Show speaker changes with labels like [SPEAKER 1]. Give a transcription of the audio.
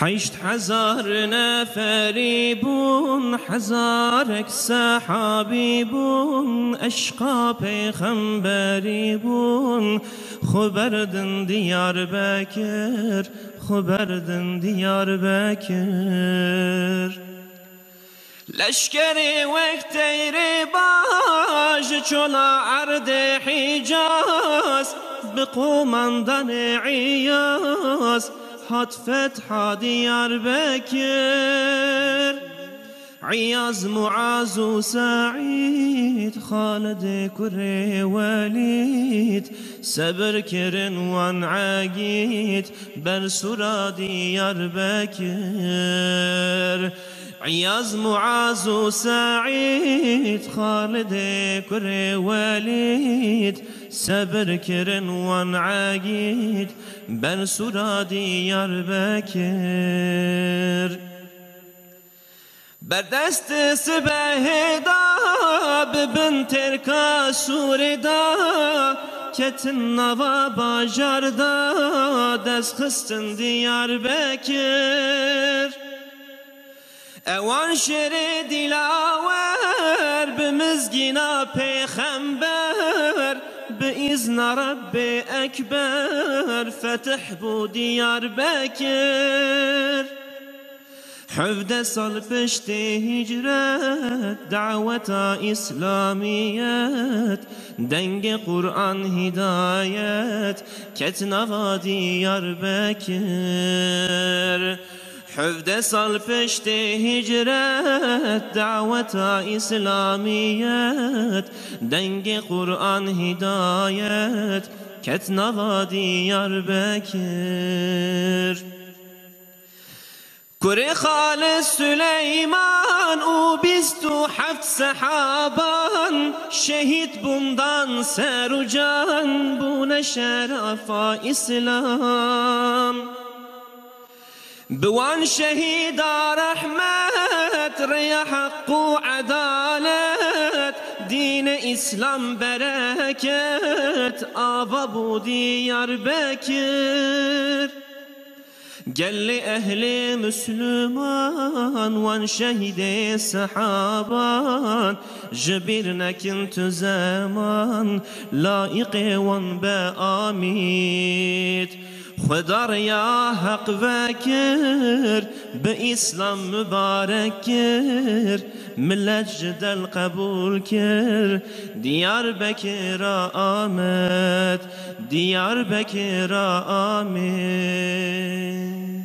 [SPEAKER 1] 8,000 نفری بون، 1000 صحابی بون، اشقا پیغمبری بون. خبردن دیار بکر، خبردن دیار بکر. لشکری وقت تیری باش چلا عرض حجاز، بقومندن عیاز هات فتح دیار بکر. عیاز معاذ و سعید، خالد کره ولید، صبر کرن وان عاقید بر سرا دیار بکر. عیاز معاذ و سعید، خالد کره ولید، صبر کرن وان عاقید بر سرا دیار بکر. بر دست سبه دا ببن ترکا سور دا، کتن نوا باجار دا دست خستن دیار بکر. اوان شر دلاور بمزگینا پیغمبر، بإذن رب اکبر فتح بو دیار بکر. 17 سال پشت هجرت دعوت اسلامیت، دنگ قرآن هدایت کت نوا دیار بکر. 17 سال پشت هجرت دعوت اسلامیت، دنگ قرآن هدایت کت نوا دیار بکر. کره خالد سلیمان او 27 صحابان، شهید بوندان سر و جان بون شرفا اسلام. بوان شهید رحمت ریا حق و عدالت، دین اسلام برکت آوا بو دیار بکر. قل أهل مسلمان وان شهيد سحابان، جبرنا كنت زمان لائق وان بآميت. خدا يا حق فكر بإسلام مبارك كر، ملت جدل قبول كر ديار بكر آمد، ديار بكر آمد.